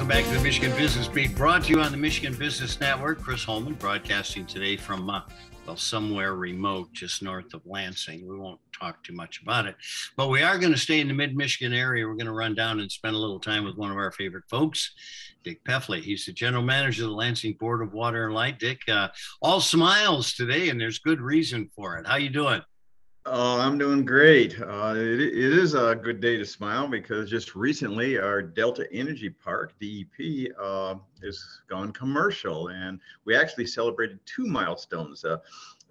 Welcome back to the Michigan Business Beat, brought to you on the Michigan Business Network. Chris Holman broadcasting today from, somewhere remote just north of Lansing. We won't talk too much about it, but we are going to stay in the mid-Michigan area. We're going to run down and spend a little time with one of our favorite folks, Dick Peffley. He's the general manager of the Lansing Board of Water and Light. Dick, all smiles today, and there's good reason for it. How you doing? Oh, I'm doing great. It is a good day to smile because just recently our Delta Energy Park, DEP, has gone commercial, and we actually celebrated two milestones.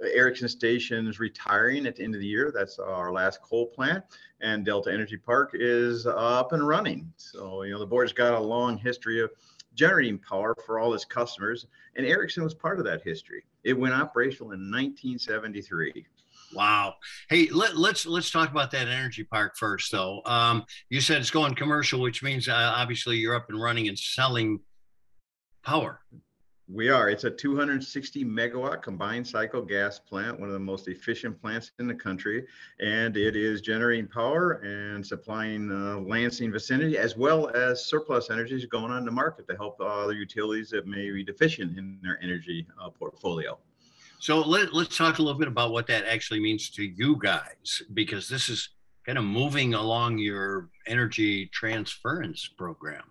Erickson Station is retiring at the end of the year. That's our last coal plant, and Delta Energy Park is up and running. So, the board's got a long history of generating power for all its customers, and Erickson was part of that history. It went operational in 1973. Wow. Hey, let's talk about that energy park first, though. You said it's going commercial, which means obviously you're up and running and selling power. We are. It's a 260 megawatt combined cycle gas plant, one of the most efficient plants in the country, and it is generating power and supplying Lansing vicinity as well as surplus energies going on the market to help other utilities that may be deficient in their energy portfolio. So let's talk a little bit about what that actually means to you guys, because this is kind of moving along your energy transference program.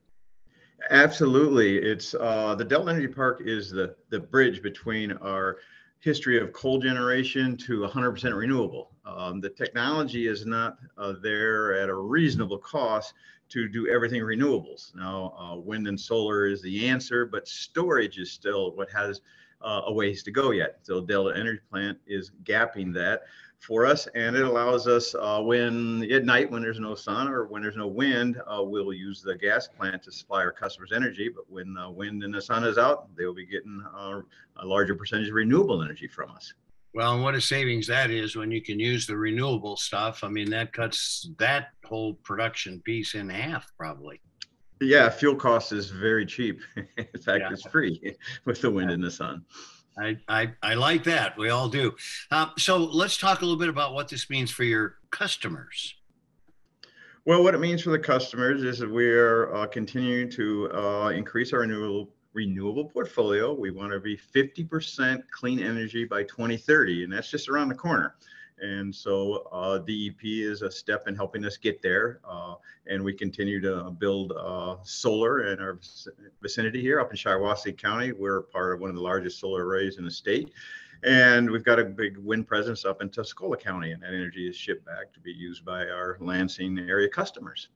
Absolutely. It's the Delta Energy Park is the bridge between our history of coal generation to 100% renewable. The technology is not there at a reasonable cost to do everything renewables. Now, wind and solar is the answer, but storage is still what has a ways to go yet. So Delta Energy Plant is gapping that for us, and it allows us when at night, when there's no sun or when there's no wind, we'll use the gas plant to supply our customers energy. But when the wind and the sun is out, they'll be getting a larger percentage of renewable energy from us. Well, and what a savings that is when you can use the renewable stuff. I mean, that cuts that whole production piece in half, probably. Yeah, fuel cost is very cheap. In fact, It's free with the wind and the sun. I like that. We all do. So let's talk a little bit about what this means for your customers. Well, what it means for the customers is that we are continuing to increase our renewable portfolio. We want to be 50% clean energy by 2030, and that's just around the corner. And so DEP is a step in helping us get there. And we continue to build solar in our vicinity here up in Shiawassee County. We're part of one of the largest solar arrays in the state. And we've got a big wind presence up in Tuscola County, and that energy is shipped back to be used by our Lansing area customers.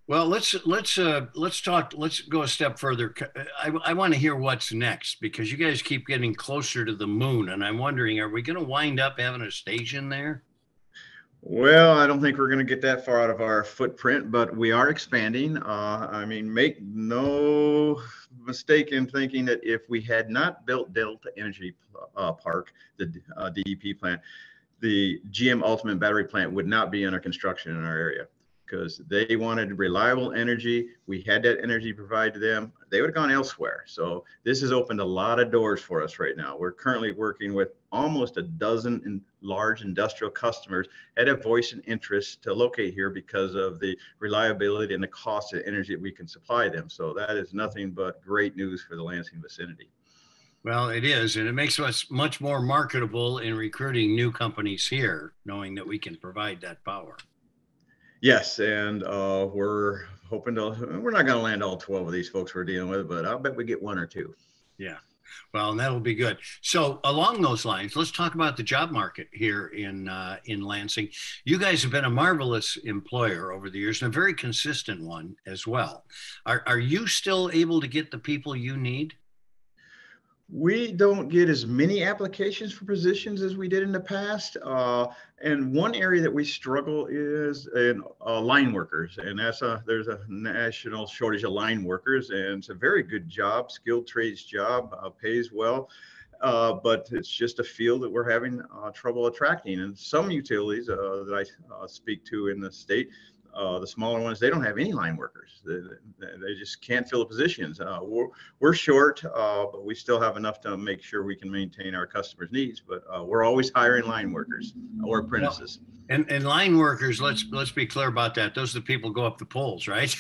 Well, let's go a step further. I want to hear what's next, because you guys keep getting closer to the moon, and I'm wondering, are we going to wind up having a station there? Well, I don't think we're going to get that far out of our footprint, but we are expanding. Make no mistake in thinking that if we had not built Delta Energy Park, the DEP plant, the GM Ultimate battery plant would not be under construction in our area, because they wanted reliable energy. We had that energy provided to them. They would have gone elsewhere. So this has opened a lot of doors for us right now. We're currently working with almost a dozen large industrial customers that have voiced an interest to locate here because of the reliability and the cost of energy that we can supply them. So that is nothing but great news for the Lansing vicinity. Well, it is, and it makes us much more marketable in recruiting new companies here, knowing that we can provide that power. Yes, and we're hoping we're not going to land all 12 of these folks we're dealing with, but I'll bet we get one or two. Yeah, well, and that'll be good. So along those lines, let's talk about the job market here in Lansing. You guys have been a marvelous employer over the years, and a very consistent one as well. Are you still able to get the people you need? We don't get as many applications for positions as we did in the past. And one area that we struggle is in line workers. And there's a national shortage of line workers, and it's a very good job, skilled trades job, pays well. But it's just a field that we're having trouble attracting. And some utilities that I speak to in the state, the smaller ones, they don't have any line workers. They just can't fill the positions. We're short, but we still have enough to make sure we can maintain our customers' needs. But we're always hiring line workers or apprentices. And line workers, let's be clear about that. Those are the people who go up the poles, right?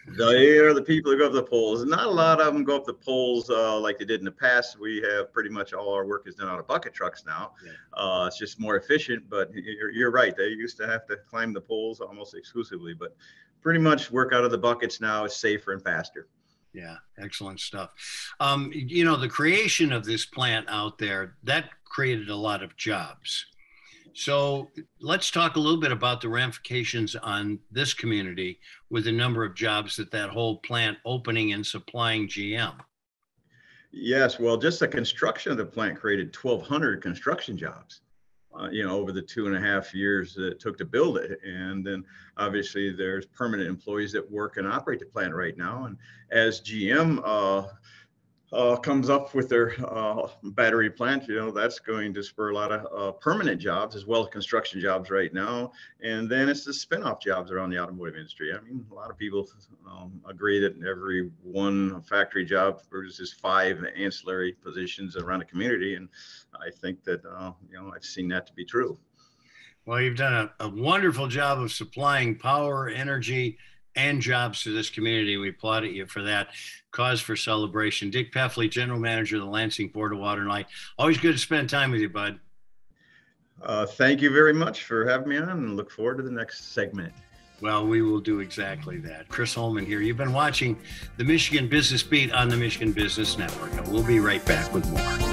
They are the people who go up the polls. Not a lot of them go up the polls like they did in the past. We have pretty much all our work is done out of bucket trucks now. Yeah. It's just more efficient, but you're right. They used to have to climb the poles almost exclusively, but pretty much work out of the buckets now is safer and faster. Yeah, excellent stuff. The creation of this plant out there, that created a lot of jobs. So let's talk a little bit about the ramifications on this community with the number of jobs that whole plant opening and supplying GM. Yes, well, just the construction of the plant created 1,200 construction jobs, over the 2.5 years that it took to build it. And then obviously there's permanent employees that work and operate the plant right now. And as GM comes up with their battery plant, that's going to spur a lot of permanent jobs as well as construction jobs right now. And then it's the spin-off jobs around the automotive industry. I mean, a lot of people agree that every one factory job produces 5 ancillary positions around the community. And I think that, I've seen that to be true. Well, you've done a wonderful job of supplying power, energy, and jobs to this community. We applaud you for that. Cause for celebration. Dick Peffley, General Manager of the Lansing Board of Water and Light. Always good to spend time with you, bud. Thank you very much for having me on, and look forward to the next segment. Well, we will do exactly that. Chris Holman here. You've been watching the Michigan Business Beat on the Michigan Business Network, and we'll be right back with more.